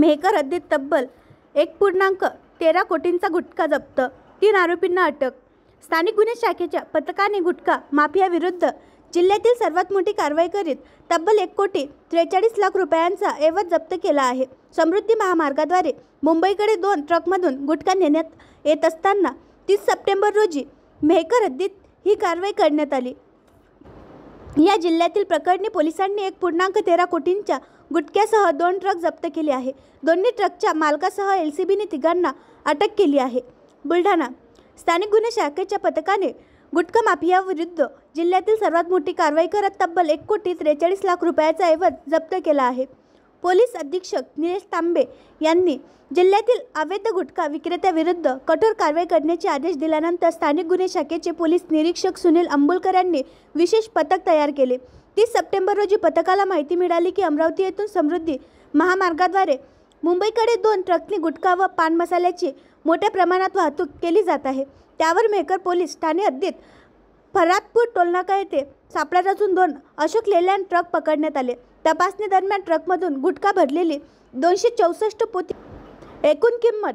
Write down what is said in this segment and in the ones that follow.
मेहकर हद्दीत तब्बल 1.13 कोटींचा गुटखा जप्त, 3 आरोपींना अटक। स्थानिक गुन्हे शाखेच्या पथकाने गुटखा माफियाविरुद्ध जिल्ह्यातील सर्वात मोठी कारवाई करीत तब्बल 1,43,00,000 रुपयांचा ऐवज जप्त केला आहे। समृद्धी महामार्गाद्वारे मुंबईकडे 2 ट्रकमधून गुटखा नेण्यात येत असताना 30 सप्टेंबर रोजी मेहकर हद्दीत ही कारवाई करण्यात आली। या जिल्ह्यातील प्रकरणी पोलिसांनी 1.13 कोटींच्या गुटख्यासह 2 ट्रक जप्त केले आहे। दोन्ही ट्रकच्या मालकासह एलसीबीने तिघांना अटक केली आहे। बुलढाणा स्थानिक गुन्हे शाखेच्या पथकाने गुटखा माफियाविरुद्ध जिल्ह्यातील सर्वात मोठी कारवाई करत तब्बल 1,43,00,000 रुपयाचा ऐवज जप्त केला आहे। पोलीस अधीक्षक निलेश तांबे यांनी जिल्ह्यातील अवैध गुटखा विक्रेत्याविरुद्ध कठोर कारवाई करण्याचे आदेश दिल्यानंतर स्थानिक गुन्हे शाखेचे पोलीस निरीक्षक सुनील अंबुलकर यांनी विशेष पथक तयार केले। 30 सप्टेंबर रोजी पथकाला माहिती मिळाली की अमरावती येथून समृद्धी महामार्गाद्वारे मुंबईकडे 2 ट्रकनी गुटखा व पान मसाल्याची मोठ्या प्रमाणात वाहतूक केली जात आहे। त्यावर मेहकर पोलीस ठाणे हद्दीत फरादपूर टोलनाका येथे सापळा रचून 2 अशोक लेलँड ट्रक पकडण्यात आले। तपासणी दरम्यान ट्रकमधून गुटखा भरलेली 264 पोती, एकूण किंमत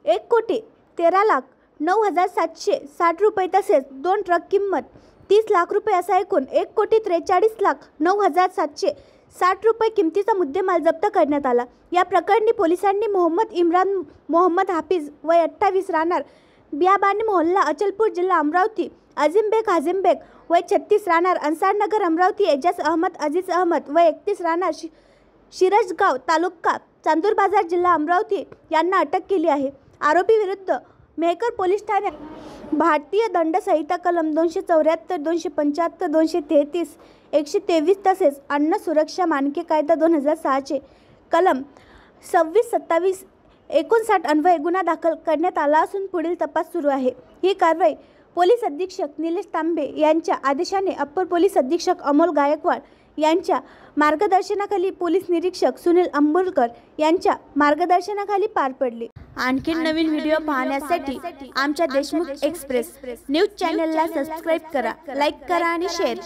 1,13,09,760 रुपये तसेच 2 ट्रक किंमत 30 लाख रुपये असा एकूण 1,43,09,760 रुपये किमतीचा मुद्देमाल जप्त करण्यात आला। या प्रकरणी पोलिसांनी मोहम्मद इम्रान मोहम्मद हाफिज वय 28 राहणार बियाबानी मोहल्ला अचलपूर जिल्हा अमरावती, अजीम बेग हाजिम बेग वय 36 राहणार अन्सारनगर अमरावती, एजाज अहमद अजीज अहमद वय 31 राहणार शिरजगाव तालुका चांदूर बाजार जिल्हा अमरावती यांना अटक केली आहे। आरोपी विरुद्ध मेहकर पोलीस ठाण्यात भारतीय दंड संहिता कलम 274, 275, 233, 123 तसेच अन्न सुरक्षा मानके कायदा 2006 चे कलम 26, 27, 59 अन्वये गुन्हा दाखल करण्यात आला असून पुढील तपास सुरू आहे। ही कारवाई पोलीस अधीक्षक निलेश तांबे यांच्या आदेशाने अप्पर पोलीस अधीक्षक अमोल गायकवाड यांच्या मार्गदर्शनाखाली पोलीस निरीक्षक सुनील अंबुलकर यांच्या मार्गदर्शनाखाली पार पडली। आणखी नवीन व्हिडिओ पाहण्यासाठी आमच्या देशमुख एक्सप्रेस न्यूज चॅनलला सबस्क्राइब करा, लाईक करा आणि शेअर करा।